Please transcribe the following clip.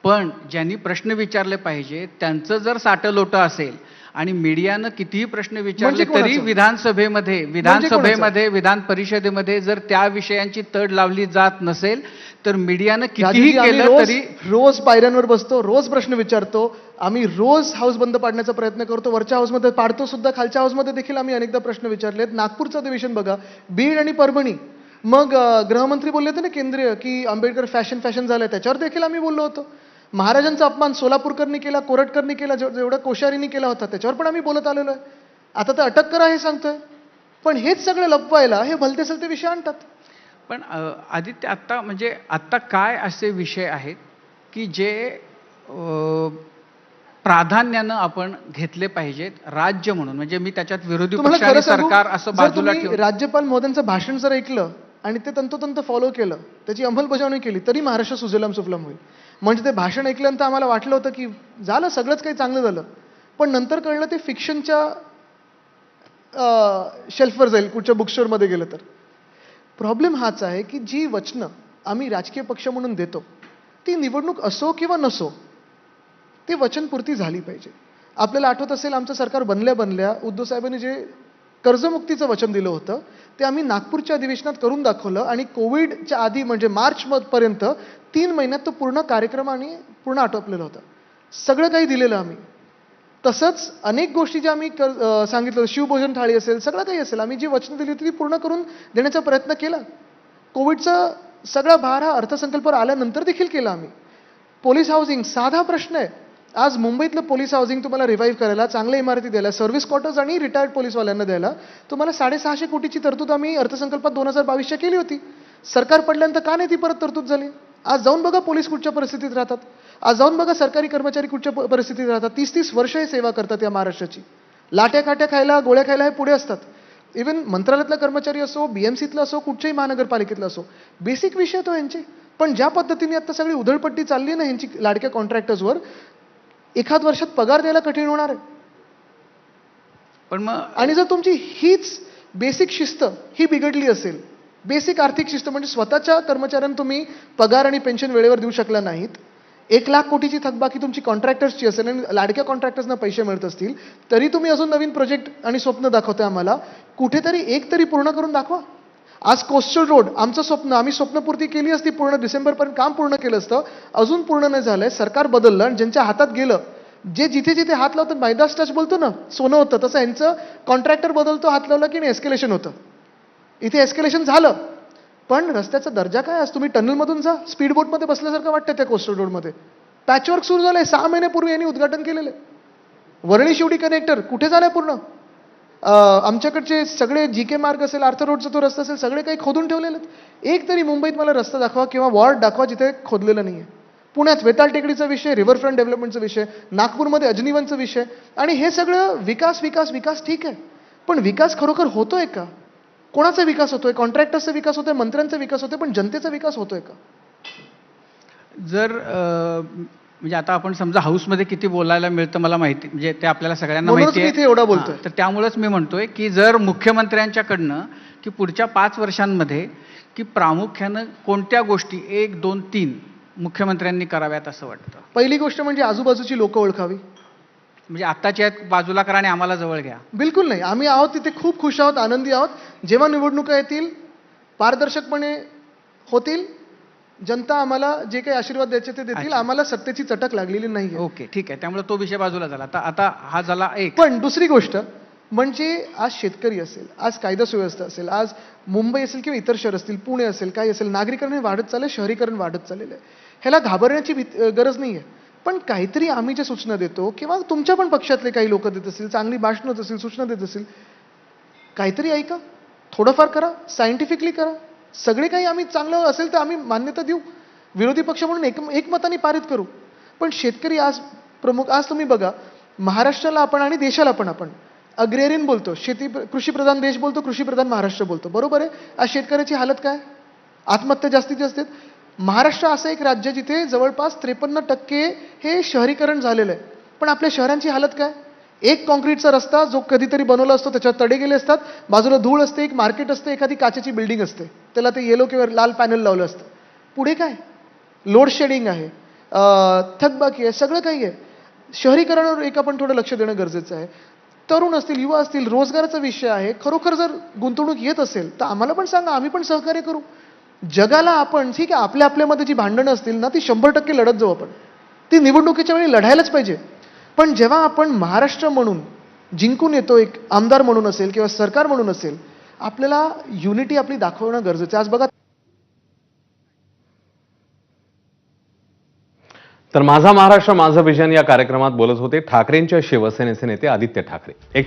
पण ज्यांनी प्रश्न विचारले पाहिजे त्यांचं जर साटलोटं असेल आणि मीडियानं कितीही प्रश्न विचारले म्हणजे तरी कोणाचं? विधान परिषदेमध्ये जर त्या विषयांची तड लावली जात नसेल तर मीडियानं कितीही राजूजी, आम्ही केलं तरी रोज पायऱ्यांवर बसतो, रोज प्रश्न विचारतो, आम्ही रोज हाऊस बंद पाडण्याचा प्रयत्न करतो, वरच्या हाऊसमध्ये पाडतो सुद्धा, खालच्या हाऊसमध्ये देखील आम्ही अनेकदा प्रश्न विचारलेत. नागपूरचं अधिवेशन बघा, बीड आणि परभणी, मग गृहमंत्री बोलले होते ना केंद्रीय की आंबेडकर फॅशन झालंय, त्याच्यावर देखील आम्ही बोललो होतो. महाराजांचा अपमान सोलापूरकरनी केला, कोरटकरनी केला, जेवढा कोश्यारींनी केला होता त्याच्यावर पण आम्ही बोलत आलेलो आहे. आता तर अटक करा हे सांगतोय, पण हेच सगळं लपवायला हे भलते सलते विषय आणतात. पण आदित्य, आत्ता काय असे विषय आहेत की जे प्राधान्यानं आपण घेतले पाहिजेत राज्य म्हणून? म्हणजे मी त्याच्यात विरोधी तुम्हाला पक्ष आणि खरं सांगू, सरकार असं जर बाजूला तुम्ही ठेवून राज्यपाल महोदयांचं भाषण जर ऐकलं आणि ते तंतोतंत फॉलो केलं, त्याची अंमलबजावणी केली, तरी महाराष्ट्र सुजलाम सुफलाम होईल. म्हणजे ते भाषण ऐकल्यानंतर आम्हाला वाटलं होतं की झालं, सगळंच काही चांगलं झालं, पण नंतर कळलं ते फिक्शनच्या शेल्फवर जाईल कुठच्या बुकस्टोअरमध्ये गेलं तर. प्रॉब्लेम हाच आहे की जी वचनं आम्ही राजकीय पक्ष म्हणून देतो ती निवडणूक असो किंवा नसो ती वचनपूर्ती झाली पाहिजे. आपल्याला आठवत असेल, आमचं सरकार बनल्या उद्धव साहेबांनी जे कर्जमुक्तीचं वचन दिलं होतं ते आम्ही नागपूरच्या अधिवेशनात करून दाखवलं आणि कोविडच्या आधी म्हणजे मार्च पर्यंत 3 महिन्यात तो पूर्ण कार्यक्रम आणि पूर्ण आटोपलेला होता. सगळं काही दिलेलं आम्ही. तसंच अनेक गोष्टी ज्या आम्ही सांगितलं, शिवभोजन थाळी असेल, सगळं काही असेल, आम्ही जी वचनं दिली होती ती पूर्ण करून देण्याचा प्रयत्न केला. कोविडचा सगळा भार हा अर्थसंकल्पावर आल्यानंतर देखील केला आम्ही. पोलीस हाऊसिंग साधा प्रश्न आहे. आज मुंबईतलं पोलीस हाऊसिंग तुम्हाला रिवाईव्ह करायला, चांगल्या इमारती द्यायला, सर्व्हिस क्वार्टर्स आणि रिटायर्ड पोलीसवाल्यांना द्यायला तुम्हाला 650 कोटीची तरतूद आम्ही अर्थसंकल्पात 2022च्या केली होती. सरकार पडल्यानंतर का नाही ती परत तरतूद झाली? आज जाऊन बघा पोलीस कुठच्या परिस्थितीत राहतात. आज जाऊन बघा सरकारी कर्मचारी कुठच्या परिस्थितीत राहतात. 30-30 वर्ष हे सेवा करतात या महाराष्ट्राची. लाट्या काट्या खायला, गोळ्या खायला हे पुढे असतात. इव्हन मंत्रालयातला कर्मचारी असो, BMCतला असो, कुठच्याही महानगरपालिकेतला असो, बेसिक विषय तो यांचे. पण ज्या पद्धतीने आता सगळी उधळपट्टी चालली ना यांची लाडक्या कॉन्ट्रॅक्टर्सवर, एखाद वर्षात पगार द्यायला कठीण होणार आहे. पण मग आणि जर तुमची हीच बेसिक शिस्त ही बिघडली असेल, बेसिक आर्थिक शिस्त म्हणजे स्वतःच्या कर्मचाऱ्यांना तुम्ही पगार आणि पेन्शन वेळेवर देऊ शकला नाहीत, 1 लाख कोटीची थकबाकी तुमची कॉन्ट्रॅक्टर्सची असेल आणि लाडक्या कॉन्ट्रॅक्टर्सना पैसे मिळत असतील, तरी तुम्ही अजून नवीन प्रोजेक्ट आणि स्वप्न दाखवताय आम्हाला, कुठेतरी एक तरी पूर्ण करून दाखवा. आज कोस्टल रोड आमचं स्वप्न, आम्ही स्वप्नपूर्ती केली असती, पूर्ण डिसेंबरपर्यंत काम पूर्ण केलं असतं, अजून पूर्ण नाही झालंय. सरकार बदललं आणि ज्यांच्या हातात गेलं, जे जिथे जिथे हात लावतात, मैदास टच बोलतो ना, सोनं होतं, तसं यांचं कॉन्ट्रॅक्टर बदलतो, हात लावला की नाही एस्केलेशन होतं. इथे एस्केलेशन झालं, पण रस्त्याचा दर्जा काय? आज तुम्ही टनलमधून जा, स्पीड बोटमध्ये बसल्यासारखं वाटतं त्या कोस्टल रोडमध्ये. पॅचवर्क सुरू झालंय, 6 महिन्यापूर्वी यांनी उद्घाटन केलेलं आहे. वरळी शिवडी कनेक्टर कुठे झालंय पूर्ण? आमच्याकडचे सगळे GK मार्ग असेल, आर्थर रोडचा तो रस्ता असेल, सगळे काही खोदून ठेवलेले आहेत. एक तरी मुंबईत मला रस्ता दाखवा किंवा वॉर्ड दाखवा जिथे खोदलेलं नाहीये. पुण्यात वेताळ टेकडीचा विषय, रिव्हरफ्रंट डेव्हलपमेंटचा विषय, नागपूरमध्ये अजनीवनचा विषय, आणि हे सगळं विकास विकास विकास ठीक आहे, पण विकास खरोखर होतोय का? कोणाचा विकास होतोय? कॉन्ट्रॅक्टर्सचा विकास होतोय, मंत्र्यांचा विकास होतोय, पण जनतेचा विकास होतोय का? जर म्हणजे आता आपण समजा हाऊसमध्ये किती बोलायला मिळतं मला माहिती, म्हणजे ते आपल्याला सगळ्यांना माहिती आहे. इथे एवढा बोलतोय. तर त्यामुळेच मी म्हणतोय की जर मुख्यमंत्र्यांच्याकडनं की पुढच्या 5 वर्षांमध्ये की प्रामुख्यानं कोणत्या गोष्टी 1, 2, 3 मुख्यमंत्र्यांनी कराव्यात असं वाटतं? पहिली गोष्ट म्हणजे आजूबाजूची लोक ओळखावी. म्हणजे आत्ताच्या बाजूला करा आणि आम्हाला जवळ घ्या. बिलकुल नाही. आम्ही आहोत तिथे खूप खुश आहोत, आनंदी आहोत. जेव्हा निवडणुका येतील पारदर्शकपणे होतील, जनता आम्हाला जे काही आशीर्वाद द्यायचे ते देतील. आम्हाला सत्तेची चटक लागलेली नाही. ओके, ठीक आहे. त्यामुळे तो विषय बाजूला झाला. आता हा झाला एक. पण दुसरी गोष्ट म्हणजे आज शेतकरी असेल, आज कायदा सुव्यवस्था असेल, आज मुंबई असेल किंवा इतर शहर असतील, पुणे असेल, काही असेल, नागरीकरण वाढत चाललंय, शहरीकरण वाढत चाललेलं आहे. ह्याला घाबरण्याची गरज नाहीये. पण काहीतरी आम्ही जे सूचना देतो किंवा तुमच्या पण पक्षातले काही लोक देत असतील, चांगली भाषणं देत असतील, सूचना देत असतील, काहीतरी ऐका, थोडंफार करा, सायंटिफिकली करा. सगळे काही आम्ही चांगलं असेल तर आम्ही मान्यता देऊ, विरोधी पक्ष म्हणून एकमताने पारित करू. पण शेतकरी आज प्रमुख. आज तुम्ही बघा, महाराष्ट्राला आपण आणि देशाला पण आपण अग्रेरियन बोलतो, कृषीप्रधान देश बोलतो, कृषीप्रधान महाराष्ट्र बोलतो, बरोबर आहे. आज शेतकऱ्याची हालत काय? आत्महत्या जास्तीत जास्त आहेत. महाराष्ट्र असं एक राज्य जिथे जवळपास 53% हे शहरीकरण झालेलं आहे, पण आपल्या शहरांची हालत काय? एक कॉन्क्रीटचा रस्ता जो कधीतरी बनवला असतो, त्याच्यावर तडे गेले असतात, बाजूला धूळ असते, एक मार्केट असते, एखादी काचेची बिल्डिंग असते, त्याला ते येलो किंवा लाल पॅनल लावलं असतं. पुढे काय? लोड शेडिंग आहे. थकबाकी आहे, सगळं काही आहे. शहरीकरणावर एक आपण थोडं लक्ष देणं गरजेचं आहे. तरुण असतील, युवा असतील, रोजगाराचा विषय आहे. खरोखर जर गुंतवणूक येत असेल तर आम्हाला पण सांगा, आम्ही पण सहकार्य करू. जगाला आपण ठीक आहे, आपल्यामध्ये जी भांडणं असतील ना, ती 100% लढत जाऊ आपण. ती निवडणुकीच्या वेळी लढायलाच पाहिजे. पण जेव्हा आपण महाराष्ट्र म्हणून जिंकून येतो, एक आमदार म्हणून असेल किंवा सरकार म्हणून असेल, आपल्याला युनिटी आपली दाखवणं गरजेचं आहे. आज बघा, तर माझा महाराष्ट्र माझं विजन या कार्यक्रमात बोलत होते ठाकरेंच्या शिवसेनेचे नेते आदित्य ठाकरे.